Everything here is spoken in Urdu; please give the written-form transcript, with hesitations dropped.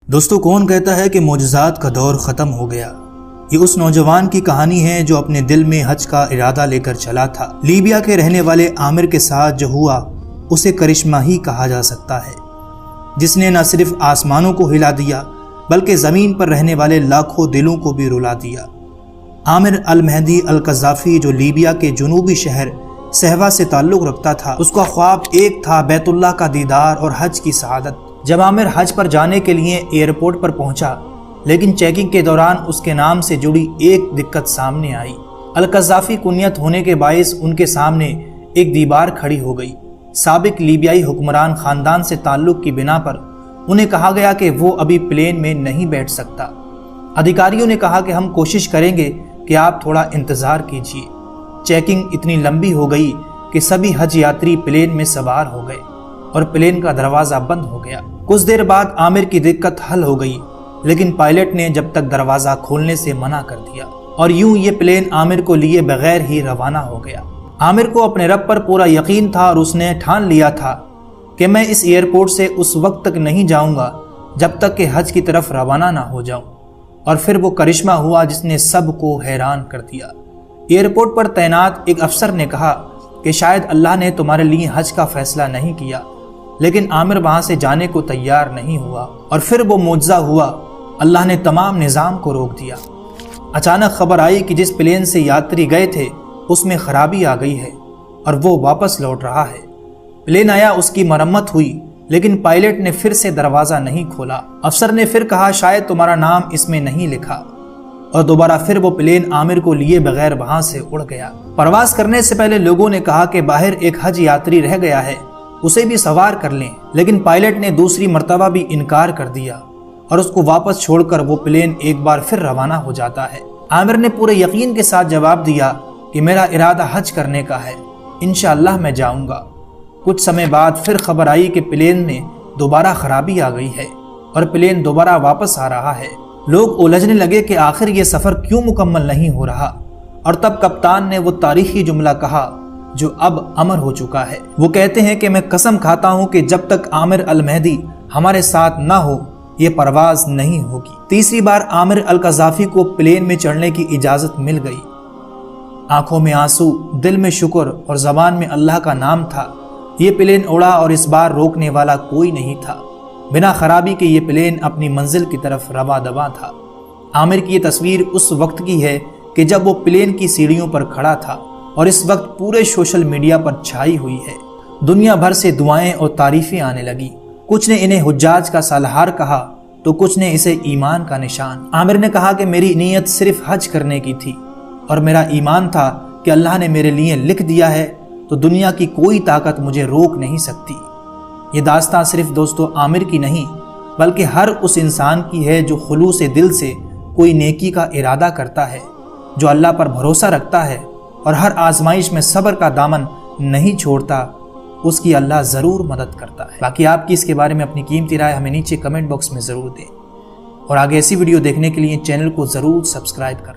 دوستو، کون کہتا ہے کہ معجزات کا دور ختم ہو گیا؟ یہ اس نوجوان کی کہانی ہے جو اپنے دل میں حج کا ارادہ لے کر چلا تھا۔ لیبیا کے رہنے والے عامر کے ساتھ جو ہوا اسے کرشمہ ہی کہا جا سکتا ہے، جس نے نہ صرف آسمانوں کو ہلا دیا بلکہ زمین پر رہنے والے لاکھوں دلوں کو بھی رلا دیا۔ عامر المہدی القذافی، جو لیبیا کے جنوبی شہر صہوا سے تعلق رکھتا تھا، اس کا خواب ایک تھا: بیت اللہ کا دیدار اور حج کی سعادت۔ جب عامر حج پر جانے کے لیے ایئرپورٹ پر پہنچا، لیکن چیکنگ کے دوران اس کے نام سے جڑی ایک دقت سامنے آئی۔ القذافی کنیت ہونے کے باعث ان کے سامنے ایک دیوار کھڑی ہو گئی۔ سابق لیبیائی حکمران خاندان سے تعلق کی بنا پر انہیں کہا گیا کہ وہ ابھی پلین میں نہیں بیٹھ سکتا۔ ادھیکاریوں نے کہا کہ ہم کوشش کریں گے کہ آپ تھوڑا انتظار کیجیے۔ چیکنگ اتنی لمبی ہو گئی کہ سبھی حج یاتری پلین میں سوار ہو گئے اور پلین کا دروازہ بند ہو گیا۔ کچھ دیر بعد عامر کی دقت حل ہو گئی، لیکن پائلٹ نے جب تک دروازہ کھولنے سے منع کر دیا، اور یوں یہ پلین عامر کو لیے بغیر ہی روانہ ہو گیا۔ عامر کو اپنے رب پر پورا یقین تھا اور اس نے ٹھان لیا تھا کہ میں اس ایئرپورٹ سے اس وقت تک نہیں جاؤں گا جب تک کہ حج کی طرف روانہ نہ ہو جاؤں۔ اور پھر وہ کرشمہ ہوا جس نے سب کو حیران کر دیا۔ ایئرپورٹ پر تعینات ایک افسر نے کہا کہ شاید اللہ نے تمہارے لیے حج کا فیصلہ نہیں کیا، لیکن عامر وہاں سے جانے کو تیار نہیں ہوا۔ اور پھر وہ معجزہ ہوا، اللہ نے تمام نظام کو روک دیا۔ اچانک خبر آئی کہ جس پلین سے یاتری گئے تھے اس میں خرابی آ گئی ہے اور وہ واپس لوٹ رہا ہے۔ پلین آیا، اس کی مرمت ہوئی، لیکن پائلٹ نے پھر سے دروازہ نہیں کھولا۔ افسر نے پھر کہا شاید تمہارا نام اس میں نہیں لکھا، اور دوبارہ پھر وہ پلین عامر کو لیے بغیر وہاں سے اڑ گیا۔ پرواز کرنے سے پہلے لوگوں نے کہا کہ باہر ایک حج یاتری رہ گیا ہے، اسے بھی سوار کر لیں، لیکن پائلٹ نے دوسری مرتبہ بھی انکار کر دیا اور اس کو واپس چھوڑ کر وہ پلین ایک بار پھر روانہ ہو جاتا ہے۔ عامر نے پورے یقین کے ساتھ جواب دیا کہ میرا ارادہ حج کرنے کا ہے، انشاءاللہ میں جاؤں گا۔ کچھ سمے بعد پھر خبر آئی کہ پلین میں دوبارہ خرابی آ گئی ہے اور پلین دوبارہ واپس آ رہا ہے۔ لوگ الجھنے لگے کہ آخر یہ سفر کیوں مکمل نہیں ہو رہا، اور تب کپتان نے وہ تاریخی جملہ کہا جو اب امر ہو چکا ہے۔ وہ کہتے ہیں کہ میں قسم کھاتا ہوں کہ جب تک عامر المہدی ہمارے ساتھ نہ ہو یہ پرواز نہیں ہوگی۔ تیسری بار عامر القذافی کو پلین میں چڑھنے کی اجازت مل گئی۔ آنکھوں میں آنسو، دل میں شکر اور زبان میں اللہ کا نام تھا۔ یہ پلین اڑا اور اس بار روکنے والا کوئی نہیں تھا۔ بنا خرابی کے یہ پلین اپنی منزل کی طرف رواں دواں تھا۔ عامر کی یہ تصویر اس وقت کی ہے کہ جب وہ پلین کی سیڑھیوں پر کھڑا تھا، اور اس وقت پورے سوشل میڈیا پر چھائی ہوئی ہے۔ دنیا بھر سے دعائیں اور تعریفیں آنے لگی۔ کچھ نے انہیں حجاج کا سالہار کہا تو کچھ نے اسے ایمان کا نشان۔ عامر نے کہا کہ میری نیت صرف حج کرنے کی تھی اور میرا ایمان تھا کہ اللہ نے میرے لیے لکھ دیا ہے تو دنیا کی کوئی طاقت مجھے روک نہیں سکتی۔ یہ داستان صرف دوستو عامر کی نہیں بلکہ ہر اس انسان کی ہے جو خلوص دل سے کوئی نیکی کا ارادہ کرتا ہے، جو اللہ پر بھروسہ رکھتا ہے اور ہر آزمائش میں صبر کا دامن نہیں چھوڑتا، اس کی اللہ ضرور مدد کرتا ہے۔ باقی آپ کی اس کے بارے میں اپنی قیمتی رائے ہمیں نیچے کمنٹ باکس میں ضرور دیں، اور آگے ایسی ویڈیو دیکھنے کے لیے چینل کو ضرور سبسکرائب کریں۔